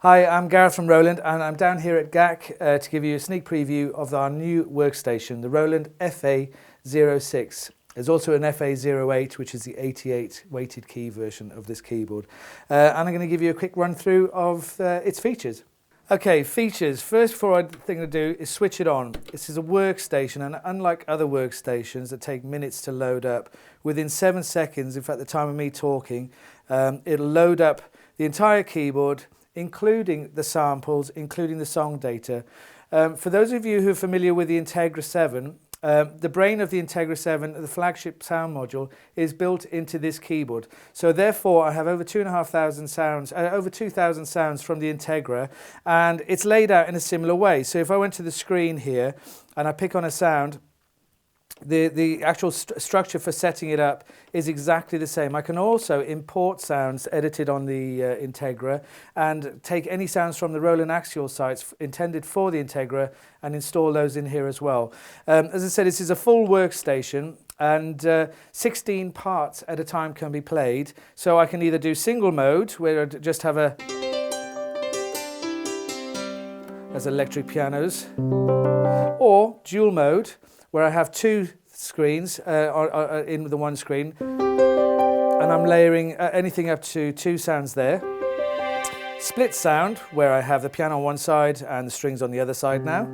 Hi, I'm Gareth from Roland and I'm down here at GAK to give you a sneak preview of our new workstation, the Roland FA-O6. There's also an FA-O8, which is the 88 weighted key version of this keyboard. And I'm going to give you a quick run through of its features. Okay, features. First thing to do is switch it on. This is a workstation, and unlike other workstations that take minutes to load up, within 7 seconds, in fact the time of me talking, it'll load up the entire keyboard, including the samples, including the song data. For those of you who are familiar with the Integra 7, the brain of the Integra 7, the flagship sound module, is built into this keyboard. So therefore I have over 2,500 sounds, over 2,000 sounds from the Integra, and it's laid out in a similar way. So if I went to the screen here and I pick on a sound, the actual structure for setting it up is exactly the same. I can also import sounds edited on the Integra and take any sounds from the Roland Axial sites intended for the Integra and install those in here as well. As I said, this is a full workstation, and 16 parts at a time can be played. So I can either do single mode, where I just have as electric pianos, or dual mode, where I have two screens in the one screen, and I'm layering anything up to 2 sounds there. Split sound, where I have the piano on one side and the strings on the other side now.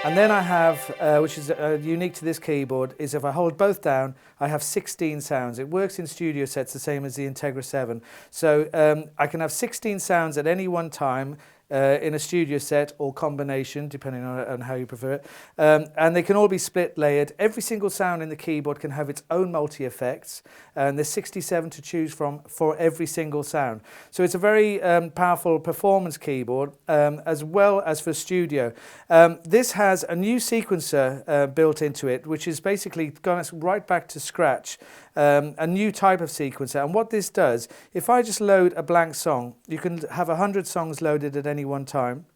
And then I have, which is unique to this keyboard, is if I hold both down, I have 16 sounds. It works in studio sets the same as the Integra 7. So I can have 16 sounds at any one time, in a studio set or combination, depending on how you prefer it. And they can all be split layered. Every single sound in the keyboard can have its own multi-effects, and there's 67 to choose from for every single sound. So it's a very powerful performance keyboard, as well as for studio. This has a new sequencer built into it, which is basically gone right back to scratch. A new type of sequencer, and what this does, if I just load a blank song, you can have 100 songs loaded at any one time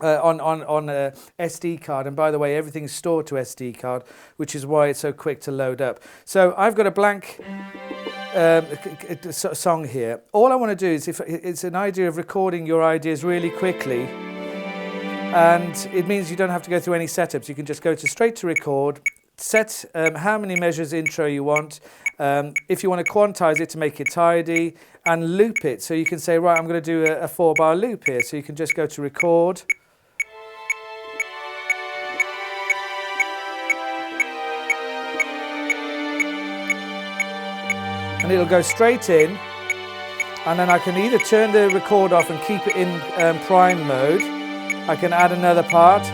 on a SD card, and by the way, everything's stored to SD card, which is why it's so quick to load up. So I've got a blank song here. All I want to do is, if it's an idea of recording your ideas really quickly, and it means you don't have to go through any setups. You can just go straight to record. Set how many measures intro you want, if you want to quantize it to make it tidy, and loop it. So you can say, right, I'm going to do a 4-bar loop here. So you can just go to record. And it'll go straight in. And then I can either turn the record off and keep it in prime mode. I can add another part.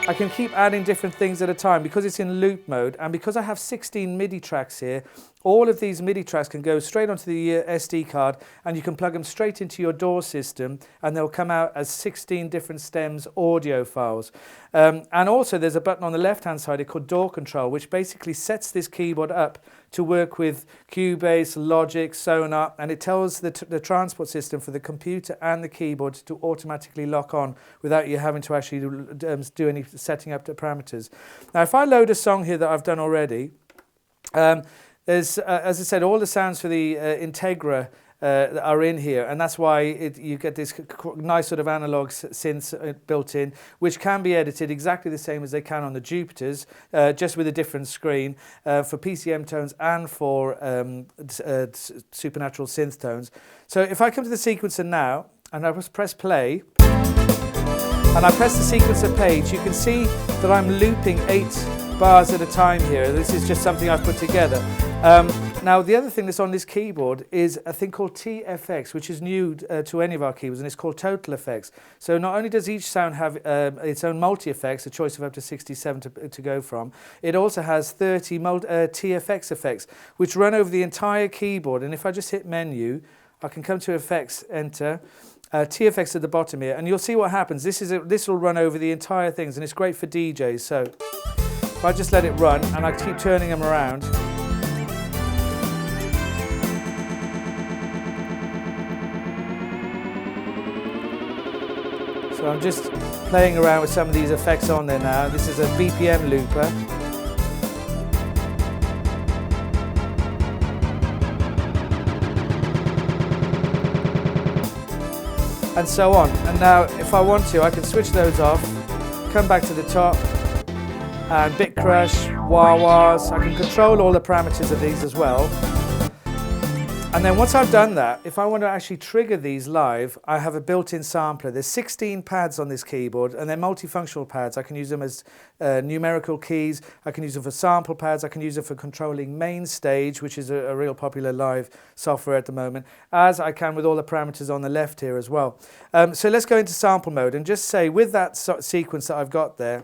I can keep adding different things at a time because it's in loop mode, and because I have 16 MIDI tracks here, all of these MIDI tracks can go straight onto the SD card, and you can plug them straight into your DAW system, and they'll come out as 16 different stems audio files. And also there's a button on the left hand side called DAW control, which basically sets this keyboard up to work with Cubase, Logic, Sonar, and it tells the transport system for the computer and the keyboard to automatically lock on without you having to actually do any setting up the parameters. Now if I load a song here that I've done already, there's, as I said, all the sounds for the Integra are in here, and that's why you get this nice sort of analog synths built in, which can be edited exactly the same as they can on the Jupiters, just with a different screen for PCM tones and for supernatural synth tones. So if I come to the sequencer now, and I just press play, and I press the sequencer page, you can see that I'm looping 8 bars at a time here. This is just something I've put together. Now the other thing that's on this keyboard is a thing called TFX, which is new to any of our keyboards, and it's called total effects. So not only does each sound have its own multi-effects, a choice of up to 67 to go from, it also has 30 TFX effects, which run over the entire keyboard. And if I just hit menu, I can come to effects, enter, TFX at the bottom here, and you'll see what happens. This will run over the entire things, and it's great for DJs. So if I just let it run, and I keep turning them around, so I'm just playing around with some of these effects on there now. This is a BPM looper. and so on. And now if I want to, I can switch those off, come back to the top, and bit crush, wah-wahs. I can control all the parameters of these as well. And then once I've done that, if I want to actually trigger these live, I have a built-in sampler. There's 16 pads on this keyboard, and they're multifunctional pads. I can use them as numerical keys. I can use them for sample pads. I can use them for controlling main stage, which is a real popular live software at the moment, as I can with all the parameters on the left here as well. So let's go into sample mode and just say, with that sequence that I've got there,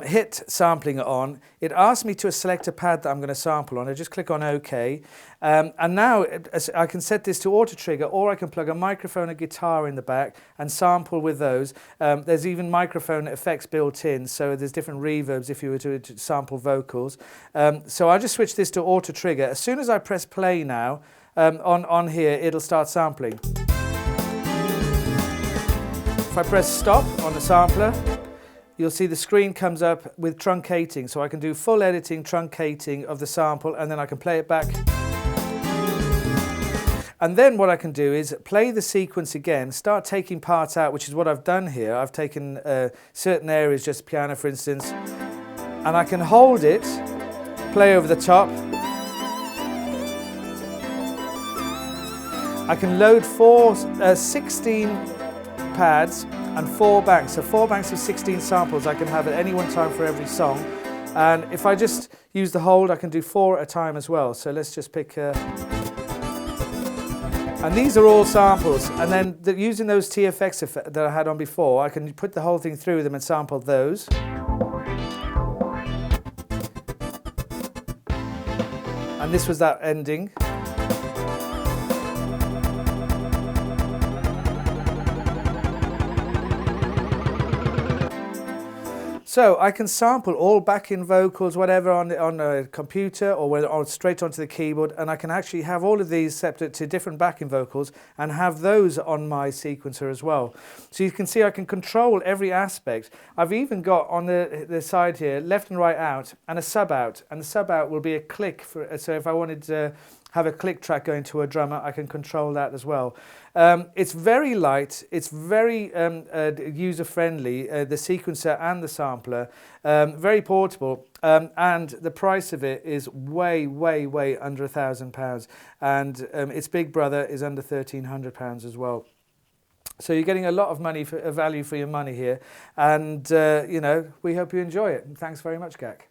hit sampling on. It asks me to select a pad that I'm going to sample on. I just click on OK. And now I can set this to auto trigger, or I can plug a microphone and guitar in the back and sample with those. There's even microphone effects built in, so there's different reverbs if you were to sample vocals. So I just switch this to auto trigger. As soon as I press play now, on here, it'll start sampling. If I press stop on the sampler, you'll see the screen comes up with truncating, so I can do full editing, truncating of the sample, and then I can play it back. And then what I can do is play the sequence again, start taking parts out, which is what I've done here. I've taken certain areas, just piano for instance, and I can hold it, play over the top. I can load 16 pads and 4 banks. So 4 banks of 16 samples I can have at any one time for every song. And if I just use the hold, I can do 4 at a time as well. So let's just pick... and these are all samples. And then using those TFX that I had on before, I can put the whole thing through them and sample those. And this was that ending. So I can sample all backing vocals, whatever, on a computer or straight onto the keyboard, and I can actually have all of these set to different backing vocals and have those on my sequencer as well. So you can see I can control every aspect. I've even got on the side here, left and right out, and a sub out. And the sub out will be a click, so if I wanted to have a click track going to a drummer, I can control that as well. It's very light, it's very user-friendly, the sequencer and the sampler, very portable, and the price of it is way, way, way under £1,000, and its big brother is under £1,300 as well. So you're getting a lot of value for your money here, and you know, we hope you enjoy it. And thanks very much, GAK.